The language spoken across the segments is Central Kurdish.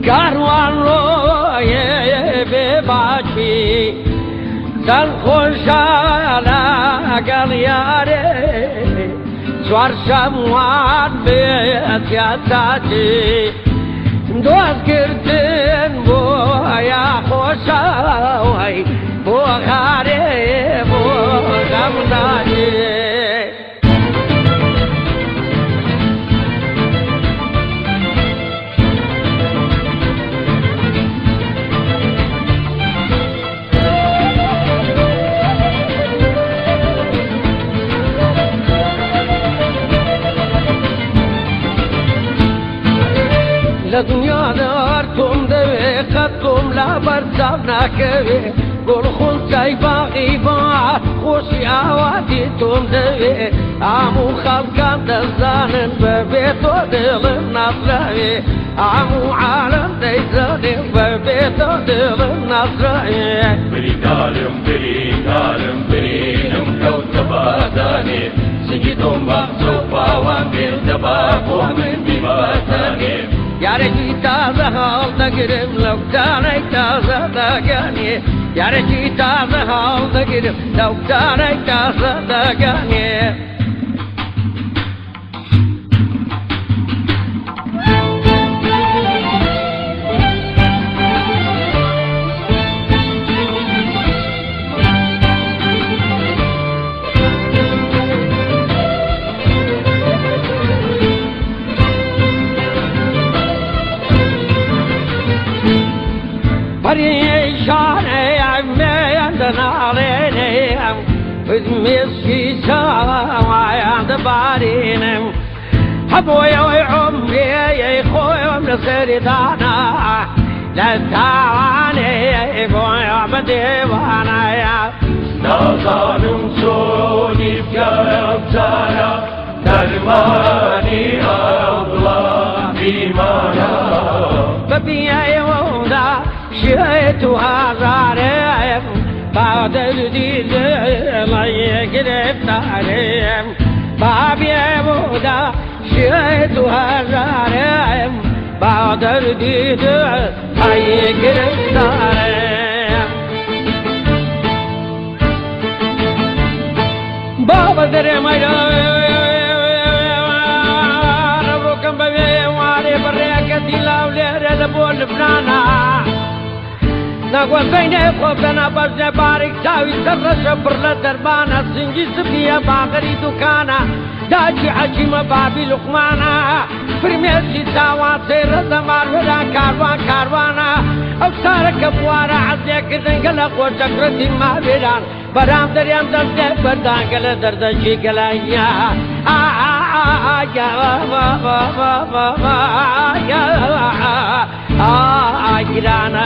کاروان ڕۆیێ بێباچی چەند خۆشانە گەڵ یارێ چوارشەموان بێتیا چاچی دۆستکردن بۆ یا خۆشەوەی بۆ غارێ بۆ غەمناچێ لدنیا دار تم دوی قدم لبر سب نکوی گل خونچای باقی با خوشی آواتی تم دوی امو خلقان دزانن ببی تو دلم نصرهی امو عالم دیزانن ببی تو دلم نصرهی برینم کوتبادانی سجدم بخشو باوان بیردبا من بیباتانی یارکی تازه حال دگیرم لوکتانای تازه دگانی یارکی تازه حال دگیرم لوکتانای تازه دگانی پریشانه میاندن علینم بدمشکی سوایند بارینم هبوی عمری خویم لسری دانا لتوانی بویم دیوانا نازانم چونی بیارم زارا درمانی اولا بیمارا ببیایم دا شیطو هزارم بعد دیدم گرفتارم بابیم دا شیطو هزارم بعد دیدم گرفتارم بابا درم روکم ببیم واری برکتی لاولیر لبول لبنانا نگو بینه خوبنا بزن باریک ساوی سرش برل دربانا سنجی سبیه باغری دکانا داچی حکیم بابی لقمانا فرمیسی تاوان سیر زمار ولا کاروانا او سارک بوارا عزی کردن گلق و شکرتی ما بیران برام دریم دسته بردان گل دردشی گلیا گرانا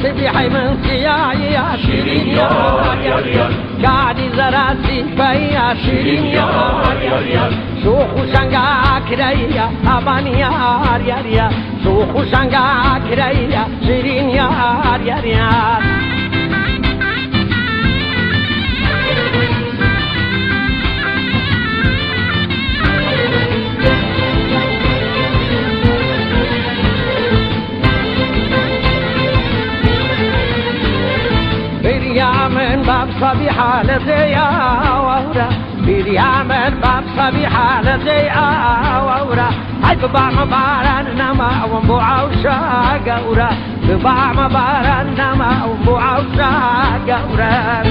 سبيحي من سياي يا شيرين يا قاعد زراسي بيا شيرين يا شوخ وشنقا كريا أباني يا شوخ وشنقا كريا شيرين يا من باب صبيحة لديا وورا بريامن باب صبيحة لديا وورا هاي بباع مباران نما ومبوع وشاق ورا بباع مباران نما ومبوع وشاق ورا